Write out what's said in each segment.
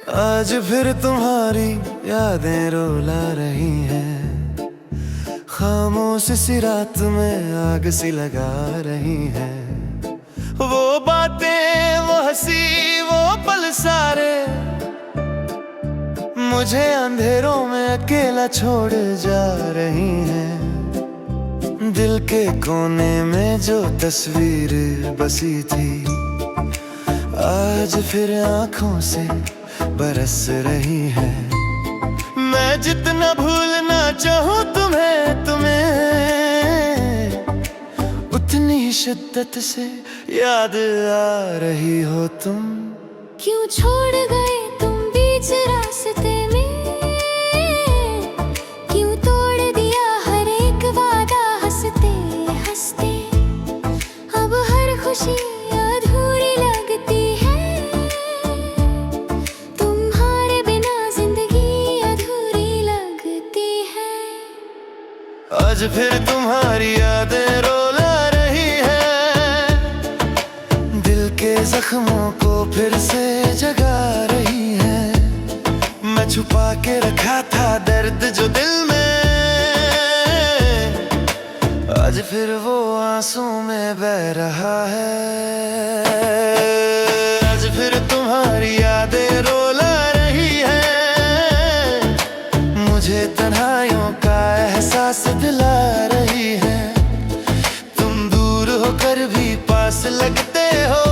आज फिर तुम्हारी यादें रुला रही हैं, खामोश सी रात में आग सी लगा रही हैं। वो बातें, वो हंसी, वो पल सारे मुझे अंधेरों में अकेला छोड़ जा रही हैं। दिल के कोने में जो तस्वीर बसी थी, आज फिर आंखों से बरस रही है। मैं जितना भूलना चाहूँ तुम्हें उतनी शिद्दत से याद आ रही हो तुम। क्यों छोड़ गए तुम बीच रास्ते में, क्यों तोड़ दिया हर एक वादा हंसते हंसते। अब हर खुशी अधूरी लगती है, तुम्हारे बिना जिंदगी अधूरी लगती है। आज फिर तुम्हारी यादें रुला रही है, दिल के जख्मों को फिर से जगा रही है। मैं छुपा के रखा था दर्द जो दिल में, आज फिर वो आंसू में बह रहा है। आज फिर तुम्हारी यादें रुला रही है, मुझे तन्हाइयों का एहसास दिला रही है। तुम दूर होकर भी पास लगते हो,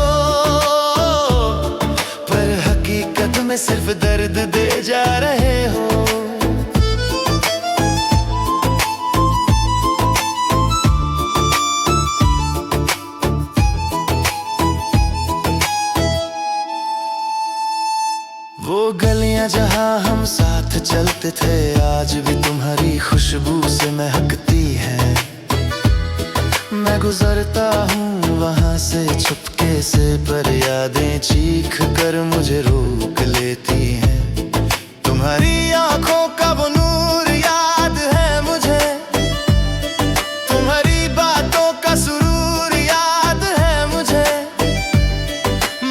पर हकीकत में सिर्फ दर्द दे जा रहे हो। वो गलियां जहां हम साथ चलते थे, आज भी तुम्हारी खुशबू से महकती है। मैं गुजरता हूँ वहां से छुपके से, पर यादें चीख कर मुझे रोक लेती हैं। तुम्हारी आंखों का वो नूर याद है मुझे, तुम्हारी बातों का सुरूर याद है मुझे।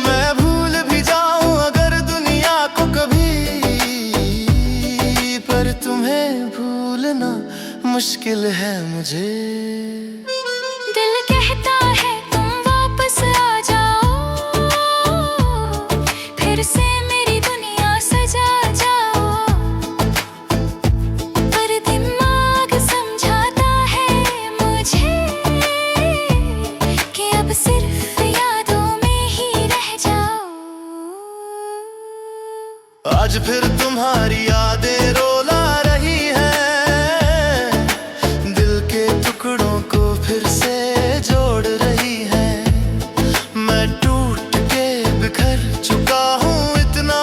मैं भूल भी जाऊं अगर दुनिया को कभी, पर तुम्हें भूलना मुश्किल है मुझे। दिल कहता है तुम वापस आ जाओ, फिर से मेरी दुनिया सजा जाओ। पर दिमाग समझाता है मुझे कि अब सिर्फ यादों में ही रह जाओ। आज फिर तुम्हारी यादें रुला रही है, दिल के टुकड़ों को फिर से जोड़ रही है। मैं टूट के बिखर चुका हूँ इतना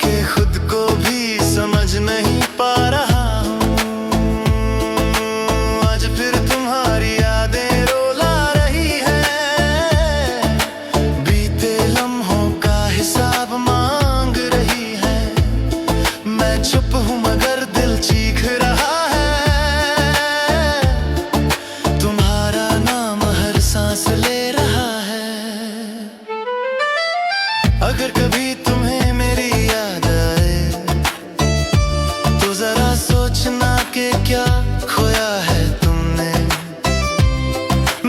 कि खुद को भी समझ नहीं पा रहा हूँ। आज फिर तुम्हारी यादें रुला रही है, बीते लम्हों का हिसाब मांग रही है। मैं चुप हूँ मगर दिल चीख रहा है, तुम्हारा नाम हर सांस ले रहा है। अगर कभी तुम्हें मेरी याद आए, तो जरा सोचना कि क्या खोया है तुमने।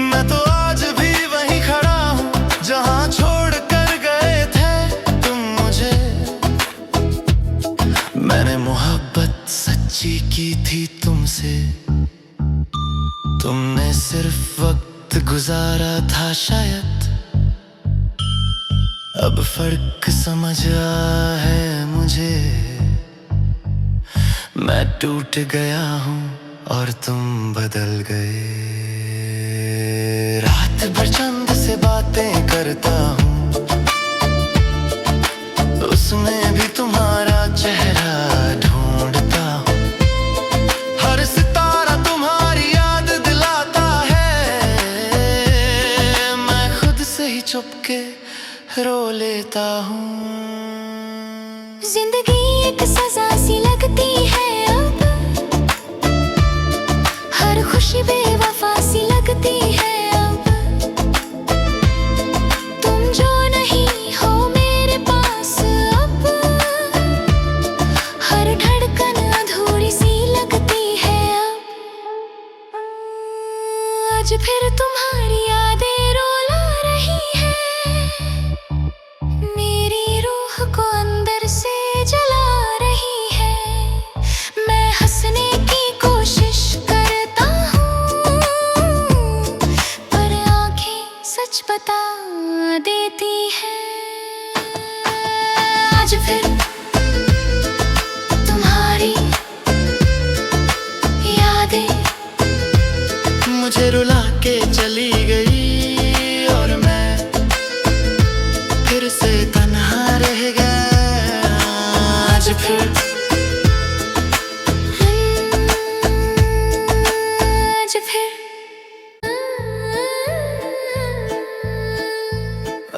मैं तो आज भी वहीं खड़ा हूँ जहाँ छोड़ कर गए थे तुम मुझे। मैंने मोहब्बत सच्ची की थी तुमसे, तुमने सिर्फ वक्त गुजारा था शायद। अब फर्क समझ आया है मुझे, मैं टूट गया हूँ और तुम बदल गए। रात भर चंद से बातें करता हूँ, उसमें भी तुम्हारा चेहरा ढूंढता हूँ। हर सितारा तुम्हारी याद दिलाता है, मैं खुद से ही चुपके रो लेता हूँ। जिंदगी एक सजा सी लगती है अब, हर खुशी बेवफा सी लगती है अब। तुम जो नहीं हो मेरे पास बता देती है। आज फिर तुम्हारी यादें मुझे रुला के चली गई और मैं फिर से तन्हा रह गया। आज फिर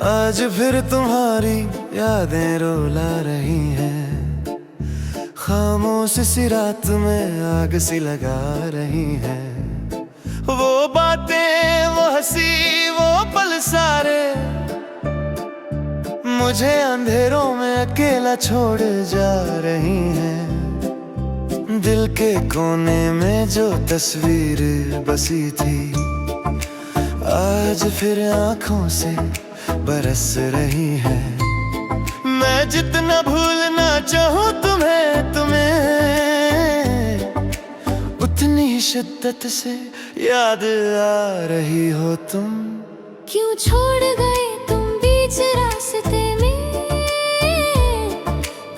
आज फिर तुम्हारी यादें रुला रही हैं, खामोश सी रात में आग सी लगा रही हैं। वो बातें, वो हंसी, वो पल सारे मुझे अंधेरों में अकेला छोड़ जा रही हैं। दिल के कोने में जो तस्वीर बसी थी आज फिर आँखों से बरस रही है। मैं जितना भूलना चाहूँ तुम्हें उतनी शिद्दत से याद आ रही हो तुम। क्यों छोड़ गए तुम बीच रास्ते में,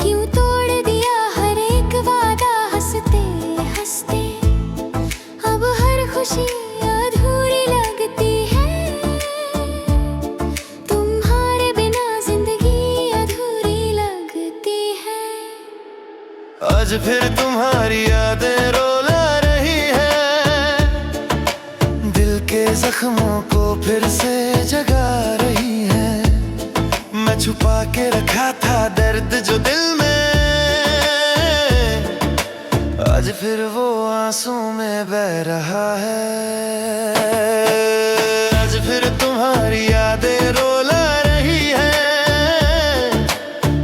क्यों तोड़ दिया हर एक वादा हंसते हंसते। अब हर खुशी अधूरी लगती है, तुम्हारे बिना जिंदगी अधूरी लगती है। आज फिर तुम्हारी यादें रुला रही है, दिल के जख्मों को फिर से जगा रही है। मैं छुपा के रखा था दर्द जो दिल में, आज फिर वो आंसू में बह रहा है। आज फिर तुम्हारी यादें रुला रही है,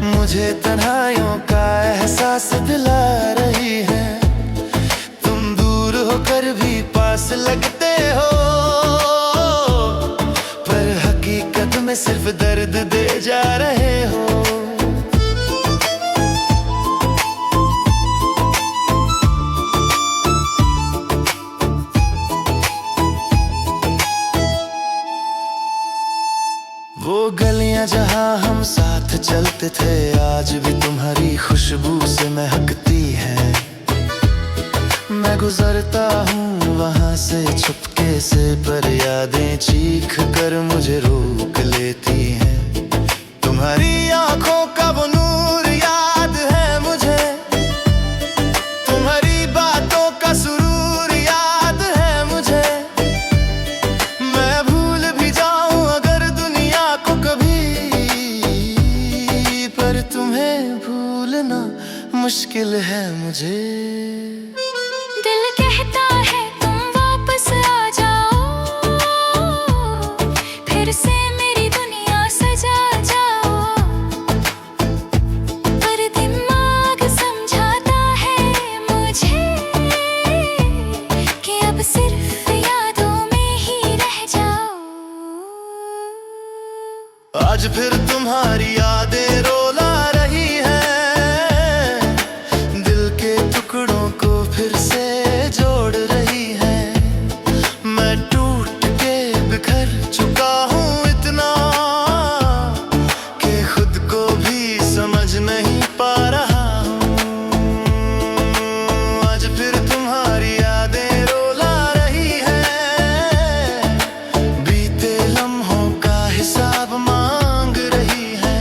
मुझे तन्हाइयों का एहसास दिला रही है। तुम दूर होकर भी पास लगते हो, पर हकीकत में सिर्फ दर्द दे जा रहे हो। वो गलियां जहां हम साथ चलते थे आज भी तुम्हारी खुशबू से महकती है। मैं गुजरता हूँ वहां से छुपके से, पर यादें चीख कर मुझे रोक लेती हैं। तुम्हारी आंखों का वो नूर याद है मुझे, तुम्हारी बातों का सुरूर याद है मुझे। मैं भूल भी जाऊं अगर दुनिया को कभी, पर तुम्हें भूलना मुश्किल है मुझे। दिल कहता है तुम वापस आ जाओ, फिर से मेरी दुनिया सजा जाओ। पर दिमाग समझाता है मुझे कि अब सिर्फ यादों में ही रह जाओ। आज फिर तुम्हारी यादें रुला रही है, दिल के टुकड़ों को फिर से जोड़ रही है। मैं टूट के बिखर चुका हूँ इतना कि खुद को भी समझ नहीं पा रहा हूँ। आज फिर तुम्हारी यादें रुला रही है, बीते लम्हों का हिसाब मांग रही है।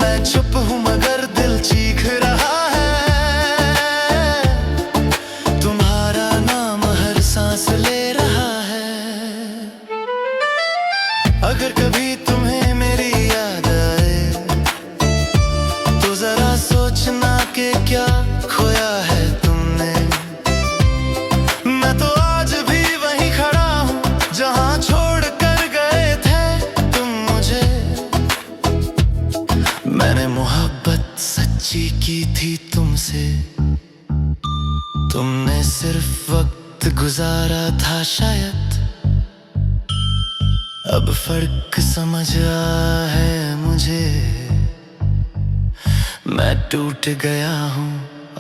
मैं चुप हूँ मगर दिल चीख रहा है, तुम्हारा नाम हर सांस ले रहा है। अगर कभी तुम्हें मेरी याद आए तो जरा सोचना कि क्या खोया है तुमने। मैं तो आज भी वहीं खड़ा हूँ जहाँ छोड़ कर गए थे तुम मुझे। मैंने मोहब्बत सच्ची की थी तुमसे, तुमने सिर्फ वक्त गुजारा था शायद। अब फर्क समझ आया है मुझे, मैं टूट गया हूँ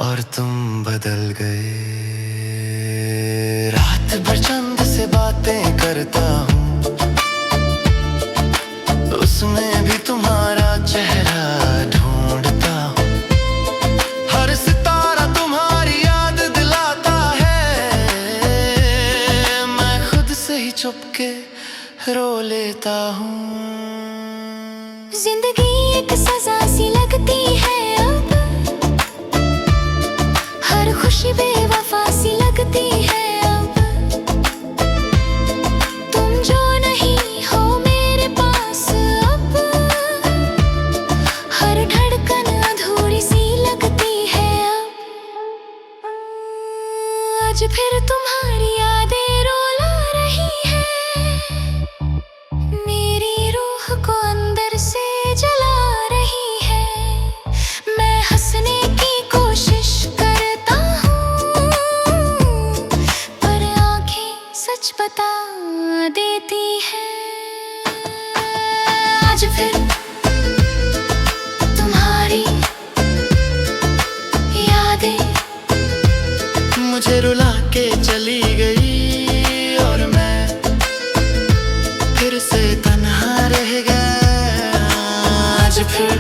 और तुम बदल गए। रात भर चंद से बातें करता हूँ, हूँ। जिंदगी एक सजा सी लगती है अब, हर खुशी बेवफा सी लगती है अब। तुम जो नहीं हो मेरे पास अब, हर धड़कन अधूरी सी लगती है अब। आज फिर तुम्हारी यादें रुला रही है, मेरी रूह को अंदर से जला रही है। मैं हंसने की कोशिश करता हूँ, पर आंखें सच बता देती हैं। आज फिर तुम्हारी यादें मुझे रुला के चली गई और मैं फिर से तन्हा रह गया। आज फिर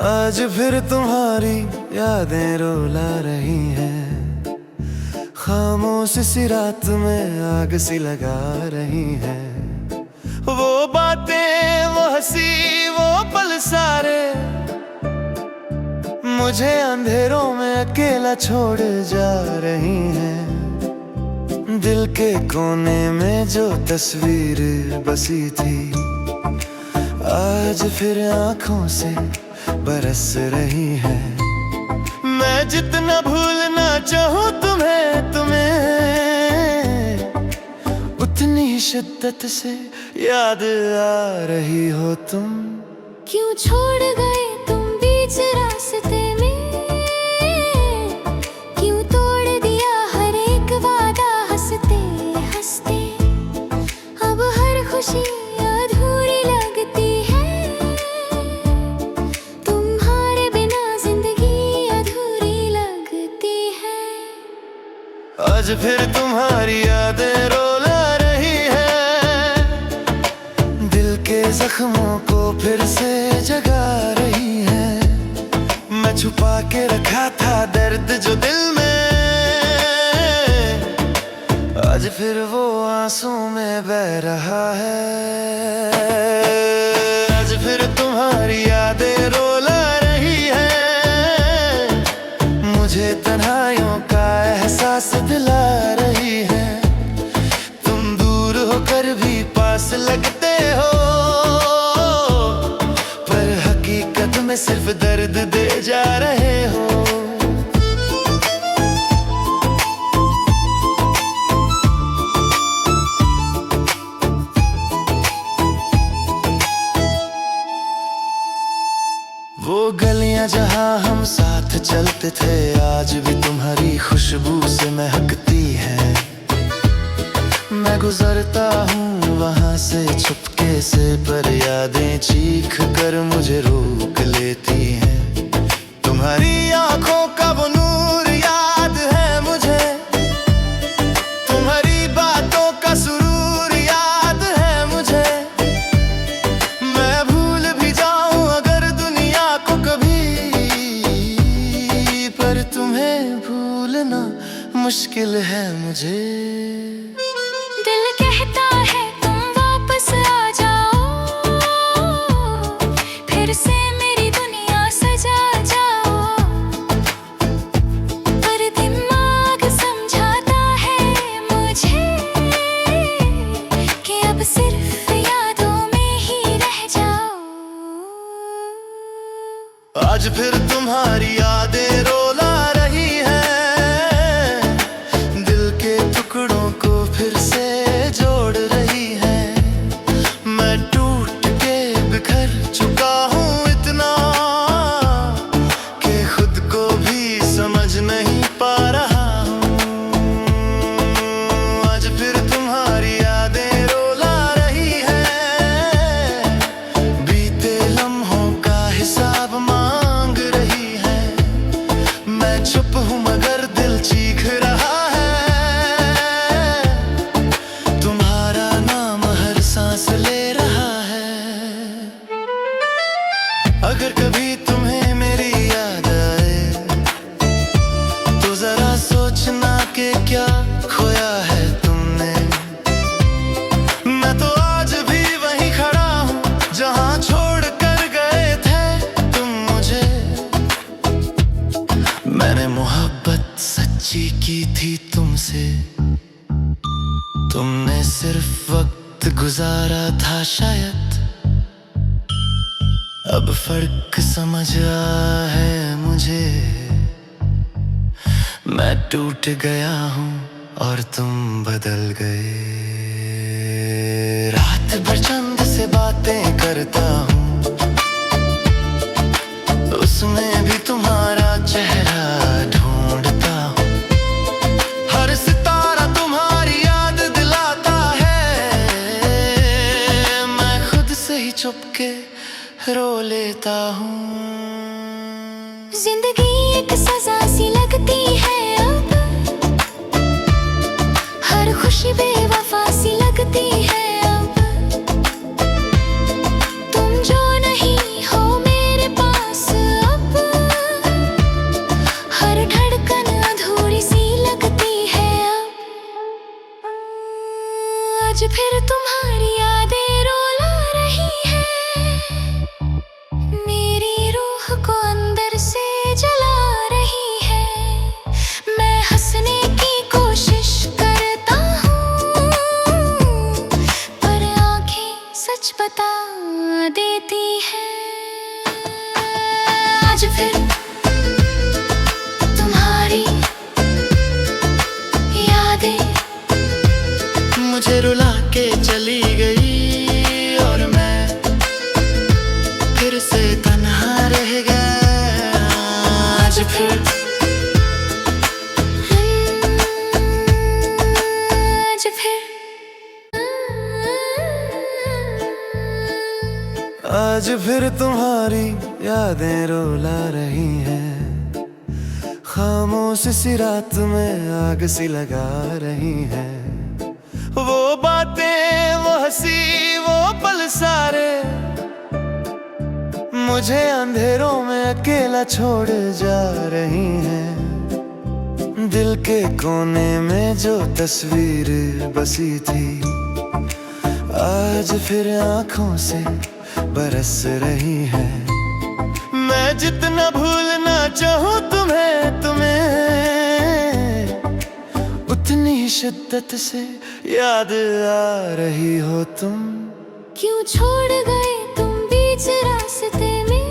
आज फिर तुम्हारी यादें रुला रही हैं, खामोश सी रात में आग सी लगा रही हैं। वो बातें, वो हंसी, वो पल सारे मुझे अंधेरों में अकेला छोड़ जा रही हैं। दिल के कोने में जो तस्वीर बसी थी, आज फिर आंखों से बरस रही है। मैं जितना भूलना चाहूँ तुम्हें, उतनी शिद्दत से याद आ रही हो तुम। क्यों छोड़ गए तुम बीच रास्ते में, क्यों तोड़ दिया हर एक वादा हंसते हंसते। अब हर खुशी अधूरी लगती है, तुम्हारे बिना जिंदगी अधूरी लगती है। आज फिर तुम्हारी यादें रुला रही है, दिल के जख्मों को फिर से जगा रही है। मैं छुपा के रखा था दर्द जो दिल में, आज फिर वो आंसू में बह रहा है। आज फिर तुम्हारी यादें रुला रही है, मुझे तन्हाइयों का एहसास दिला रही है। तुम दूर होकर भी पास लगते हो, पर हकीकत में सिर्फ दर्द दे जा रहे हो। वो गलियां जहां हम साथ चलते थे, आज भी तुम्हारी खुशबू से महकती है। मैं गुजरता हूँ वहां से छुपके से, पर यादें चीख कर मुझे रोक लेती हैं। तुम्हारी आंखों का वो नूर याद है मुझे, तुम्हारी बातों का सुरूर याद है मुझे। मैं भूल भी जाऊं अगर दुनिया को कभी, पर तुम्हें भूलना मुश्किल है मुझे। दिल कहता है तुम वापस आ जाओ, फिर से मेरी दुनिया सजा जाओ। पर दिमाग समझाता है मुझे कि अब सिर्फ यादों में ही रह जाओ। आज फिर तुम्हारी यादें रुला रही है, दिल के टुकड़ों को फिर से जोड़ रही है। मैं टूट के बिखर चुका हूँ इतना, कि खुद को भी समझ नहीं पा रहा हूँ। आज फिर तुम्हारी यादें रुला रही है, बीते लम्हों का हिसाब मांग रही है। मैंने मोहब्बत सच्ची की थी तुमसे, तुमने सिर्फ वक्त गुजारा था शायद। अब फर्क समझ आया है मुझे, मैं टूट गया हूँ और तुम बदल गए। रात भर चंद से बातें करता हूँ, उसमें भी तुम्हारा चेहरा ढूंढता हूँ। हर सितारा तुम्हारी याद दिलाता है, मैं खुद से ही चुपके रो लेता हूँ। जिंदगी एक सजा सी लगती है अब, हर खुशी बेवफा सी लगती है अब। तुम जो नहीं हो मेरे पास अब, हर धड़कन अधूरी सी लगती है अब। आज फिर तुम्हारी यादें रुला रही है, मेरी रूह को अंदर से जला रही है। मैं हंसने की कोशिश करता हूँ, पर आंखें सच बता देती है। आज फिर तुम्हारी यादें मुझे रुला के चली गई और मैं फिर से तन्हा रह गया। आज फिर आज फिर तुम्हारी यादें रुला रही हैं, खामोश सी रात में आग सी लगा रही हैं। वो बातें, वो हंसी, वो पल सारे मुझे अंधेरों में अकेला छोड़ जा रही हैं। दिल के कोने में जो तस्वीर बसी थी, आज फिर आंखों से बरस रही है। मैं जितना भूलना चाहूँ तुम्हें, उतनी ही शिद्दत से याद आ रही हो तुम। क्यों छोड़ गए तुम बीच रास्ते में,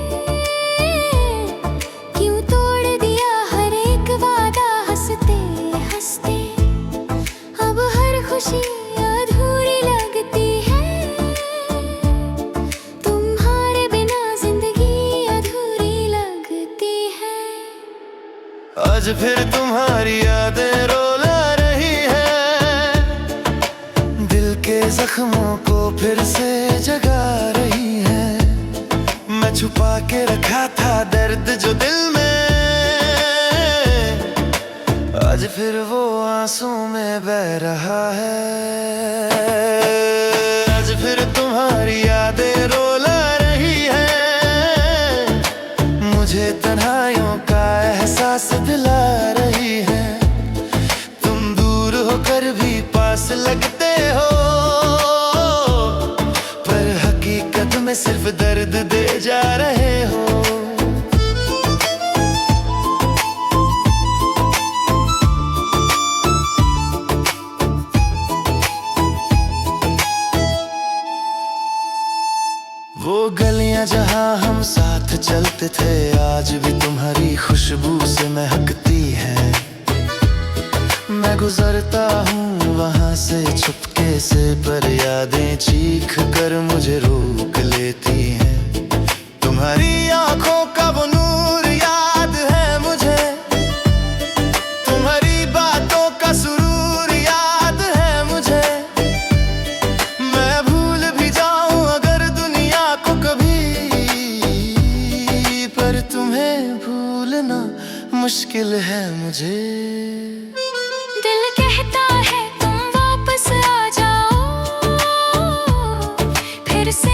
क्यों तोड़ दिया हर एक वादा हंसते हंसते। अब हर खुशी अधूरी लगती है, तुम्हारे बिना जिंदगी अधूरी लगती है। आज फिर तुम्हारी यादें रुला रही है, दिल के जख्मों को फिर से जगा रही है। मैं छुपा के रखा था दर्द जो दिल में, आज फिर वो आंसू में बह रहा है। आज फिर तुम्हारी यादें रुला रही है, मुझे तन्हाइयों का एहसास दिला रही है। तुम दूर होकर भी पास लगते हो, पर हकीकत में सिर्फ दर्द दे जा रहे हो। वो गलियां जहां हम साथ चलते थे, आज भी तुम्हारी खुशबू से महकती है। मैं गुजरता हूँ वहां से चुपके से, पर यादें चीख कर मुझे रोक लेती हैं। तुम्हारी आंखों का वो नूर याद है मुझे, तुम्हारी बातों का सुरूर याद है मुझे। मैं भूल भी जाऊं अगर दुनिया को कभी, पर तुम्हें भूलना मुश्किल है मुझे। दिल कहता है तुम वापस आ जाओ, फिर से